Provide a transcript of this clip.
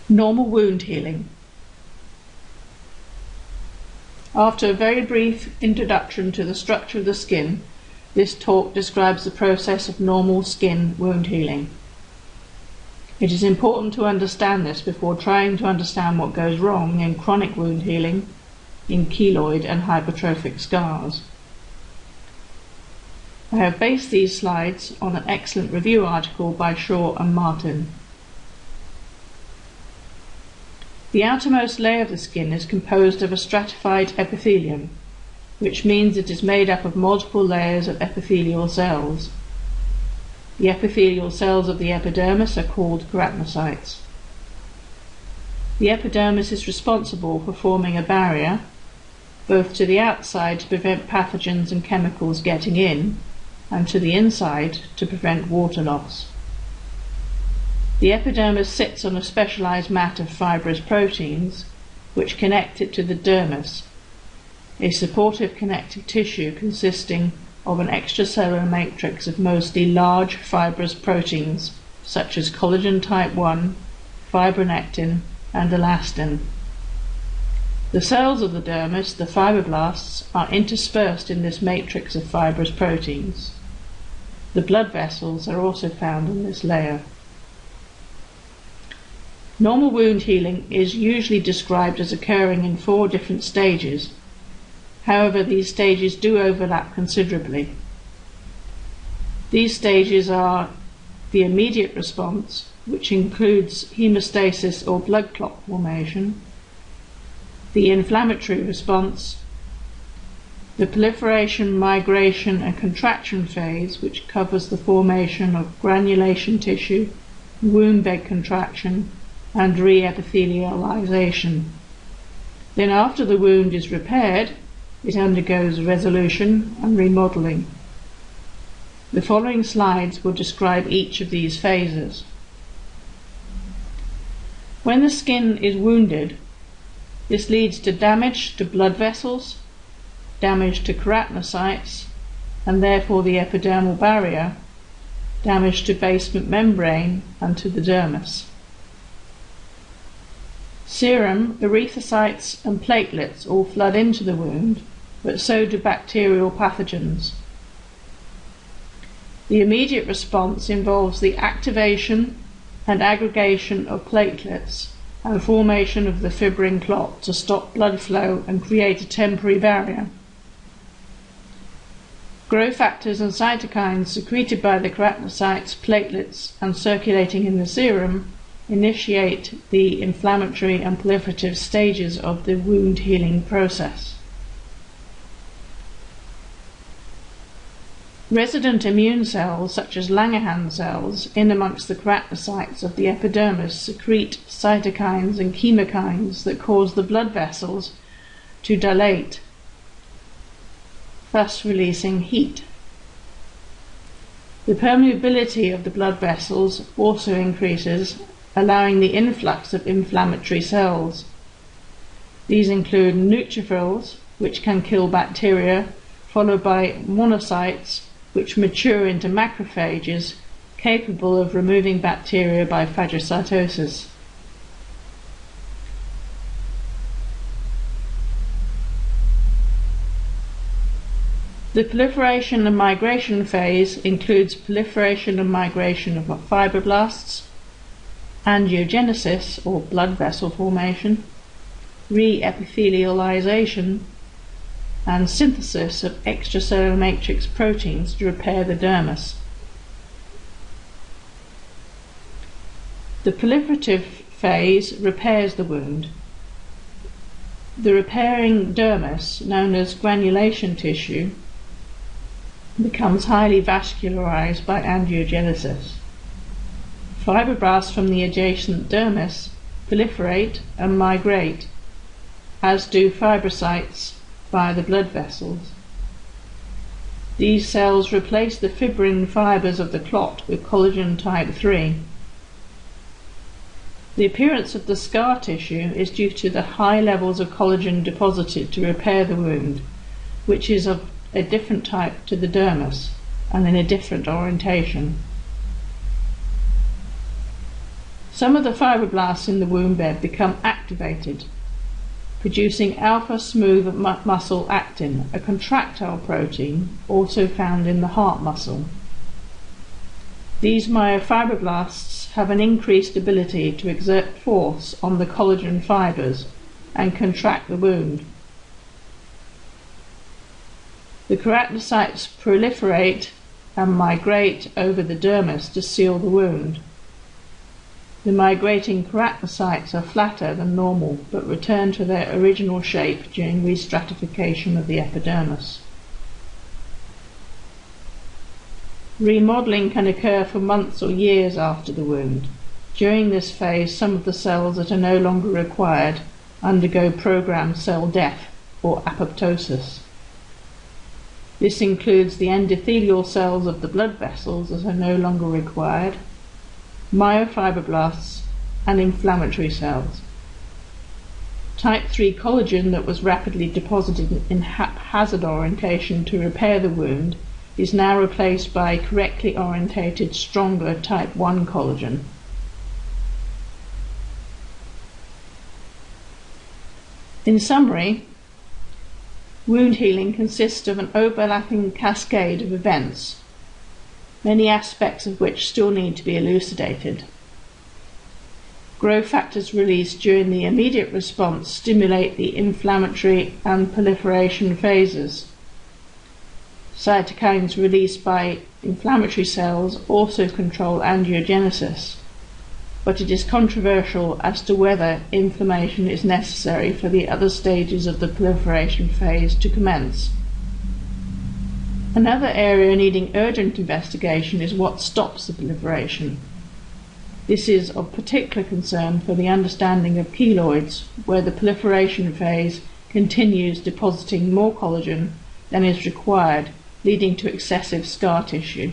Normal wound healing. After a very brief introduction to the structure of the skin, this talk describes the process of normal skin wound healing. It is important to understand this before trying to understand what goes wrong in chronic wound healing, in keloid and hypertrophic scars. I have based these slides on an excellent review article by Shaw and Martin. The outermost layer of the skin is composed of a stratified epithelium, which means it is made up of multiple layers of epithelial cells. The epithelial cells of the epidermis are called keratinocytes. The epidermis is responsible for forming a barrier, both to the outside to prevent pathogens and chemicals getting in, and to the inside to prevent water loss. The epidermis sits on a specialized mat of fibrous proteins which connect it to the dermis, a supportive connective tissue consisting of an extracellular matrix of mostly large fibrous proteins such as collagen type 1, fibronectin and elastin. The cells of the dermis, the fibroblasts, are interspersed in this matrix of fibrous proteins. The blood vessels are also found in this layer. Normal wound healing is usually described as occurring in 4 different stages. However, these stages do overlap considerably. These stages are the immediate response, which includes hemostasis or blood clot formation, the inflammatory response, the proliferation, migration and contraction phase, which covers the formation of granulation tissue, wound bed contraction, and re-epithelialization. Then after the wound is repaired, it undergoes resolution and remodeling. The following slides will describe each of these phases. When the skin is wounded, this leads to damage to blood vessels, damage to keratinocytes, and therefore the epidermal barrier, damage to basement membrane and to the dermis. Serum, erythrocytes and platelets all flood into the wound, but so do bacterial pathogens. The immediate response involves the activation and aggregation of platelets and formation of the fibrin clot to stop blood flow and create a temporary barrier. Growth factors and cytokines secreted by the keratinocytes, platelets and circulating in the serum initiate the inflammatory and proliferative stages of the wound healing process. Resident immune cells, such as Langerhans cells, in amongst the keratinocytes of the epidermis secrete cytokines and chemokines that cause the blood vessels to dilate, thus releasing heat. The permeability of the blood vessels also increases, allowing the influx of inflammatory cells. These include neutrophils, which can kill bacteria, followed by monocytes, which mature into macrophages capable of removing bacteria by phagocytosis. The proliferation and migration phase includes proliferation and migration of fibroblasts, angiogenesis or blood vessel formation, re-epithelialization, and synthesis of extracellular matrix proteins to repair the dermis. The proliferative phase repairs the wound. The repairing dermis, known as granulation tissue, becomes highly vascularized by angiogenesis. Fibroblasts from the adjacent dermis proliferate and migrate, as do fibrocytes via the blood vessels. These cells replace the fibrin fibers of the clot with collagen type 3. The appearance of the scar tissue is due to the high levels of collagen deposited to repair the wound, which is of a different type to the dermis and in a different orientation. Some of the fibroblasts in the wound bed become activated, producing alpha-smooth muscle actin, a contractile protein also found in the heart muscle. These myofibroblasts have an increased ability to exert force on the collagen fibers and contract the wound. The keratinocytes proliferate and migrate over the dermis to seal the wound. The migrating keratinocytes are flatter than normal, but return to their original shape during restratification of the epidermis. Remodeling can occur for months or years after the wound. During this phase, some of the cells that are no longer required undergo programmed cell death, or apoptosis. This includes the endothelial cells of the blood vessels that are no longer required, myofibroblasts, and inflammatory cells. Type 3 collagen that was rapidly deposited in haphazard orientation to repair the wound is now replaced by correctly orientated, stronger type 1 collagen. In summary, wound healing consists of an overlapping cascade of events, many aspects of which still need to be elucidated. Growth factors released during the immediate response stimulate the inflammatory and proliferation phases. Cytokines released by inflammatory cells also control angiogenesis, but it is controversial as to whether inflammation is necessary for the other stages of the proliferation phase to commence. Another area needing urgent investigation is what stops the proliferation. This is of particular concern for the understanding of keloids, where the proliferation phase continues depositing more collagen than is required, leading to excessive scar tissue.